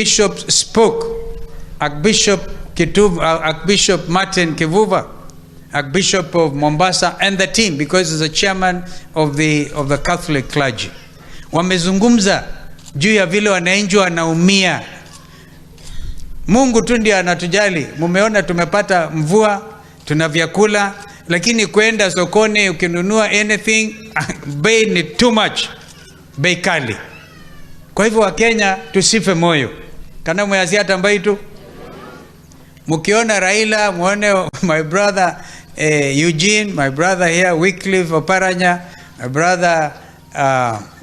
Archbishop spoke, Archbishop Martin Kivuva, Archbishop of Mombasa, and the team, because he's the chairman of the Catholic clergy. Wamezungumza juu ya vile wananchi wanaumia. Mungu tu ndiye anatujali. Mumeona tumepata mvua, tuna vyakula, lakini kwenda sokoni ukinunua anything bei ni too much, bei kali. Kwa hivyo wa Kenya tusife moyo. Kana mwaziata mbaitu. Mukiona Raila, muone my brother Eugene, my brother here Wycliffe Oparanya, my brother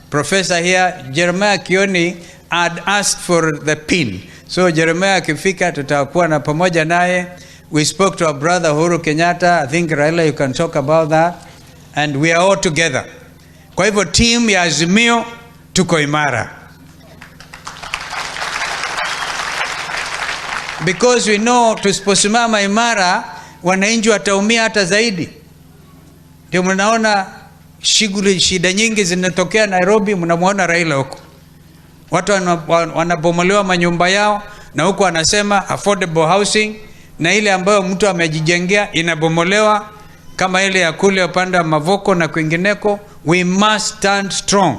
Professor here Jeremiah Kioni had asked for the pin. So Jeremiah akifika tutakuwa na pamoja naye. We spoke to our brother Uhuru Kenyatta. I think Raila, you can talk about that. And we are all together. Kwa hivyo team ya Azimio tuko imara. Because we know tusiposimama imara wananchi wataumia hata zaidi. Ndio mnaona shida nyingi zinatokea Nairobi, mnamuona Raila huko. Watu wanabomolewa manyumba yao na huko wanasema affordable housing, na ile ambayo mtu amejijengea inabomolewa kama ile ya kule upande wa Mavoko na kwingineko. We must stand strong.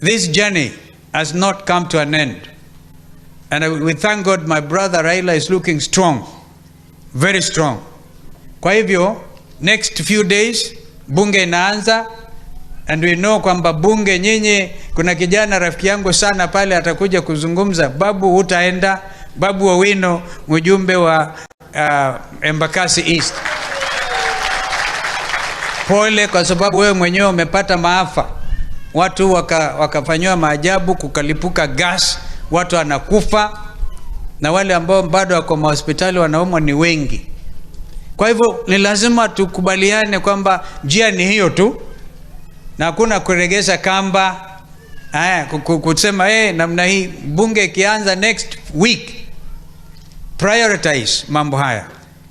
This journey has not come to an end. And we thank God my brother Raila is looking strong. Very strong. Kwa hivyo, next few days, bunge inaanza. And we know kwamba bunge nyinyi, kuna kijana rafiki yangu sana pale atakuja kuzungumza. Babu utaenda, Babu Owino, mjumbe wa Embakasi East. Pole kwa sababu wewe mwenyewe umepata maafa. Watu wakafanywa maajabu, kukalipuka gas, watu wanakufa, na wale ambao bado wako hospitali wanaumwa ni wengi. Kwa hivyo ni lazima tukubaliane kwamba njia ni hiyo tu, na hakuna kuregeza kamba. Kusema namna hii. Bunge ikianza next week, prioritize mambo haya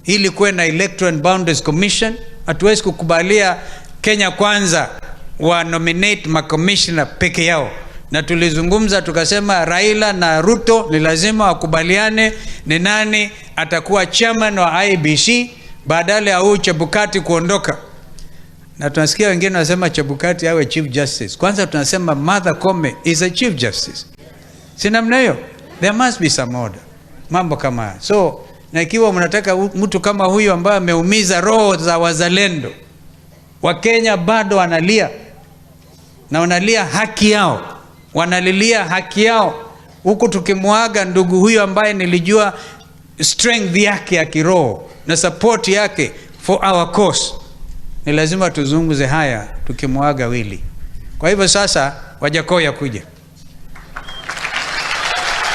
ili kuwe na Electoral and Boundaries Commission. Hatuwezi kukubalia Kenya Kwanza wa nominate ma-commissioner peke yao. Na tulizungumza tukasema Raila na Ruto ni lazima wakubaliane ni nani atakuwa chairman wa IEBC badala ya Chebukati kuondoka. Na tunasikia wengine wanasema Chebukati awe chief justice. Kwanza tunasema Martha Koome is a chief justice. Si namna hiyo? There must be some order. Mambo kama haya. So, na ikiwa mnataka mtu kama huyu ambaye ameumiza roho za wazalendo, Wakenya bado wanalia. Na wanalia haki yao. Wanalilia haki yao. Huku tukimwaga ndugu huyu ambaye nilijua strength yake ya kiroho na support yake for our cause. Ni lazima tuzunguze haya tukimwaga wili. Kwa hivyo sasa Wajakoya kuja.